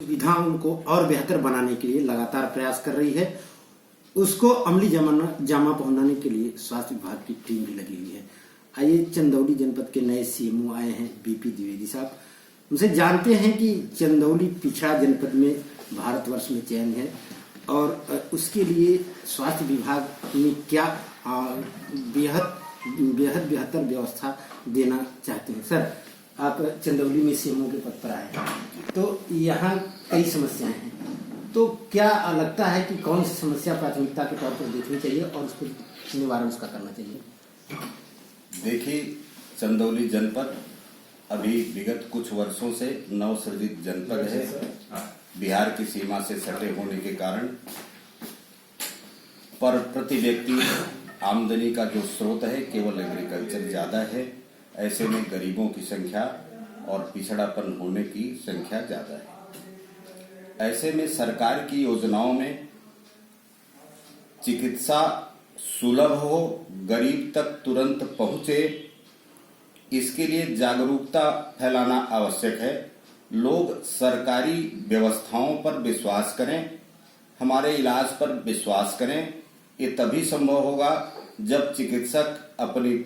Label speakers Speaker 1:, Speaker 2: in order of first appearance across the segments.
Speaker 1: सुविधा उनको और बेहतर बनाने के लिए लगातार प्रयास कर रही है। उसको अमली जामा पहनाने के लिए स्वास्थ्य विभाग की टीम भी लगी हुई है। आइए चंदौली जनपद के नए सीएमओ आए हैं बीपी द्विवेदी साहब, उनसे जानते हैं कि चंदौली पिछड़ा जनपद में भारतवर्ष में चयन है और उसके लिए स्वास्थ्य विभाग में क्या बेहद बेहतर व्यवस्था देना चाहते हैं। सर, आप चंदौली में सीएमओ के पद पर आए हैं, तो यहाँ कई समस्याएं हैं, तो क्या लगता है कि कौन सी समस्या प्राथमिकता के तौर पर देखनी चाहिए और उसको निवारण उसका करना चाहिए?
Speaker 2: देखिए, चंदौली जनपद अभी विगत कुछ वर्षों से नवसृजित जनपद है। बिहार की सीमा से सटे होने के कारण पर प्रति व्यक्ति आमदनी का जो स्रोत है केवल एग्रीकल्चर ज्यादा है। ऐसे में गरीबों की संख्या और पिछड़ापन होने की संख्या ज्यादा है। ऐसे में सरकार की योजनाओं में चिकित्सा सुलभ हो, गरीब तक तुरंत पहुंचे, इसके लिए जागरूकता फैलाना आवश्यक है। लोग सरकारी व्यवस्थाओं पर विश्वास करें, हमारे इलाज पर विश्वास करें। ये तभी संभव होगा जब चिकित्सक अपने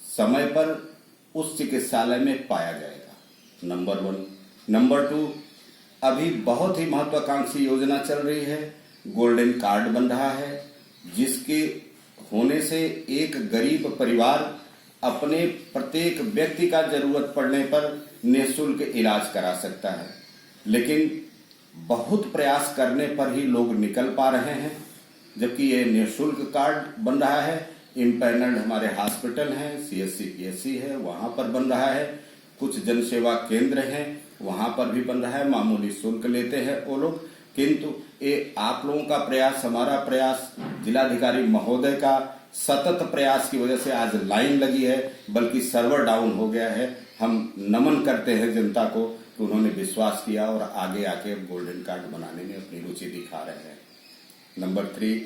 Speaker 2: समय पर उस चिकित्सालय में पाया जाएगा। नंबर 1। नंबर 2, अभी बहुत ही महत्वाकांक्षी योजना चल रही है, गोल्डन कार्ड बन रहा है, जिसके होने से एक गरीब परिवार अपने प्रत्येक व्यक्ति का जरूरत पड़ने पर निःशुल्क इलाज करा सकता है। लेकिन बहुत प्रयास करने पर ही लोग निकल पा रहे हैं, जबकि ये निःशुल्क कार्ड बन रहा है। इम्पैनल्ड हमारे हॉस्पिटल हैं, सीएससी पीएससी है, वहां पर बन रहा है। कुछ जनसेवा केंद्र हैं, वहां पर भी बन रहा है। मामूली शुल्क लेते हैं वो लोग, किंतु ये आप लोगों का प्रयास, हमारा प्रयास, जिलाधिकारी महोदय का सतत प्रयास की वजह से आज लाइन लगी है, बल्कि सर्वर डाउन हो गया है। हम नमन करते हैं जनता को कि उन्होंने विश्वास किया और आगे आके गोल्डन कार्ड बनाने में अपनी रुचि दिखा रहे हैं। नंबर 3,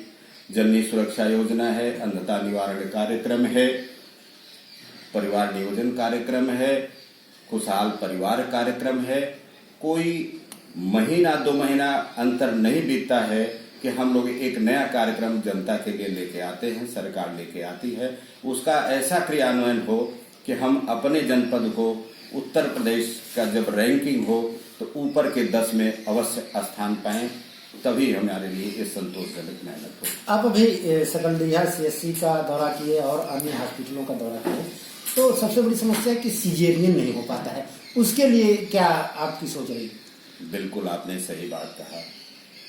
Speaker 2: जननी सुरक्षा योजना है, अंधता निवारण कार्यक्रम है, परिवार नियोजन कार्यक्रम है, खुशहाल परिवार कार्यक्रम है। कोई महीना 2 महीना अंतर नहीं बीतता है कि हम लोग एक नया कार्यक्रम जनता के लिए लेके आते हैं, सरकार लेके आती है। उसका ऐसा क्रियान्वयन हो कि हम अपने जनपद को उत्तर प्रदेश का जब रैंकिंग हो तो ऊपर के 10 में अवश्य स्थान पाएं, तभी हमारे लिए ये संतोषजनक मेहनत हो।
Speaker 1: आप अभी सकलडीहा सीएससी का दौरा किए और अन्य हॉस्पिटलों का दौरा किए, तो सबसे बड़ी समस्या है कि सीजेरियन नहीं हो पाता है, उसके लिए क्या आपकी सोच रही?
Speaker 2: बिल्कुल, आपने सही बात कहा।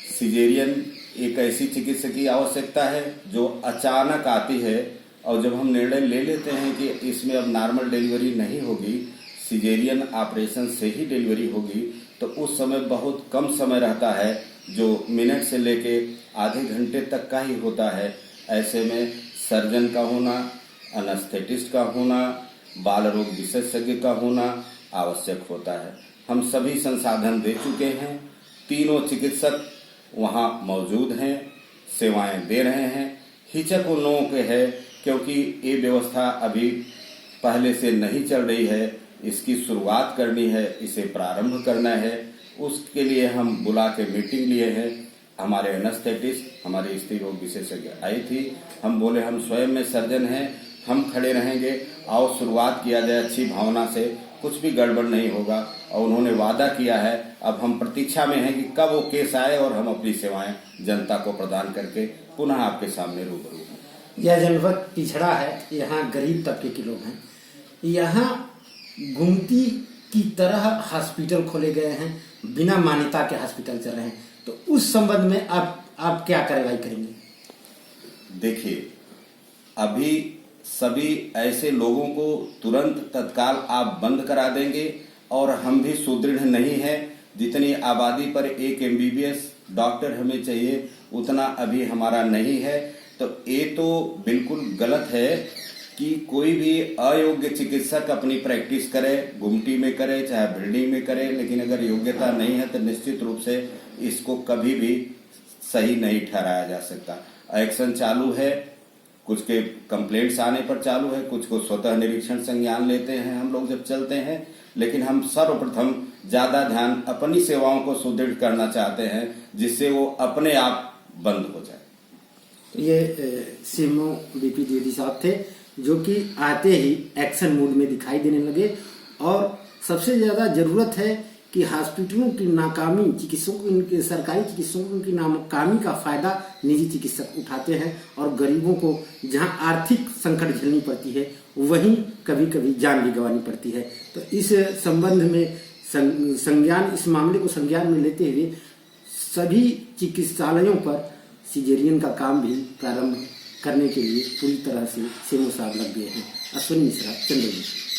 Speaker 2: सीजेरियन एक ऐसी चिकित्सा की आवश्यकता है जो अचानक आती है, और जब हम निर्णय ले लेते हैं कि इसमें अब नॉर्मल डिलीवरी नहीं होगी, सीजेरियन ऑपरेशन से ही डिलीवरी होगी, तो उस समय बहुत कम समय रहता है, जो मिनट से लेके आधे घंटे तक का ही होता है। ऐसे में सर्जन का होना, एनेस्थेटिस्ट का होना, बाल रोग विशेषज्ञ का होना आवश्यक होता है। हम सभी संसाधन दे चुके हैं, तीनों चिकित्सक वहां मौजूद हैं, सेवाएं दे रहे हैं। हिचक उन लोगों के है क्योंकि ये व्यवस्था अभी पहले से नहीं चल रही है, इसकी शुरुआत करनी है, इसे प्रारंभ करना है। उसके लिए हम बुला के मीटिंग लिए हैं। हमारे एनेस्थेटिस्ट, हमारे स्त्री रोग विशेषज्ञ आई थी, हम बोले हम स्वयं में सर्जन हैं, हम खड़े रहेंगे, आओ शुरुआत किया जाए अच्छी भावना से, कुछ भी गड़बड़ नहीं होगा। और उन्होंने वादा किया है। अब हम प्रतीक्षा में हैं कि कब वो केस आए और हम अपनी सेवाएं जनता को प्रदान करके पुनः आपके सामने रूबरू हों।
Speaker 1: यह जनपद पिछड़ा है, यहाँ गरीब तबके के लोग हैं, यहाँ गुमती की तरह हॉस्पिटल खोले गए हैं, बिना मान्यता के हॉस्पिटल चल रहे हैं, तो उस संबंध में आप क्या कार्रवाई करेंगे?
Speaker 2: देखिए, अभी सभी ऐसे लोगों को तुरंत तत्काल आप बंद करा देंगे और हम भी सुदृढ़ नहीं है। जितनी आबादी पर एक एमबीबीएस डॉक्टर हमें चाहिए, उतना अभी हमारा नहीं है। तो ये तो बिल्कुल गलत है कि कोई भी अयोग्य चिकित्सक अपनी प्रैक्टिस करे, गुमटी में करे चाहे भिल्डी में करे, लेकिन अगर योग्यता नहीं है तो निश्चित रूप से इसको कभी भी सही नहीं ठहराया जा सकता। एक्शन चालू है, कुछ के कंप्लेंट्स आने पर चालू है, कुछ को स्वतः निरीक्षण संज्ञान लेते हैं हम लोग जब चलते हैं। लेकिन हम सर्वप्रथम ज्यादा ध्यान अपनी सेवाओं को सुदृढ़ करना चाहते हैं, जिससे वो अपने आप बंद हो जाए।
Speaker 1: तो ये सीएमओ बीपी द्विवेदी साहब थे, जो कि आते ही एक्शन मूड में दिखाई देने लगे। और सबसे ज्यादा जरूरत है कि हॉस्पिटलों की नाकामी, चिकित्सकों की, सरकारी चिकित्सकों की नाकामी का फायदा निजी चिकित्सक उठाते हैं और गरीबों को जहां आर्थिक संकट झेलनी पड़ती है वहीं कभी कभी जान भी गंवानी पड़ती है। तो इस संबंध में संज्ञान, इस मामले को संज्ञान में लेते हुए सभी चिकित्सालयों पर सिजेरियन का काम भी प्रारंभ करने के लिए पूरी तरह से सीएमओ साहब लग गए हैं। अश्विनी मिश्रा, चंद्रपुर।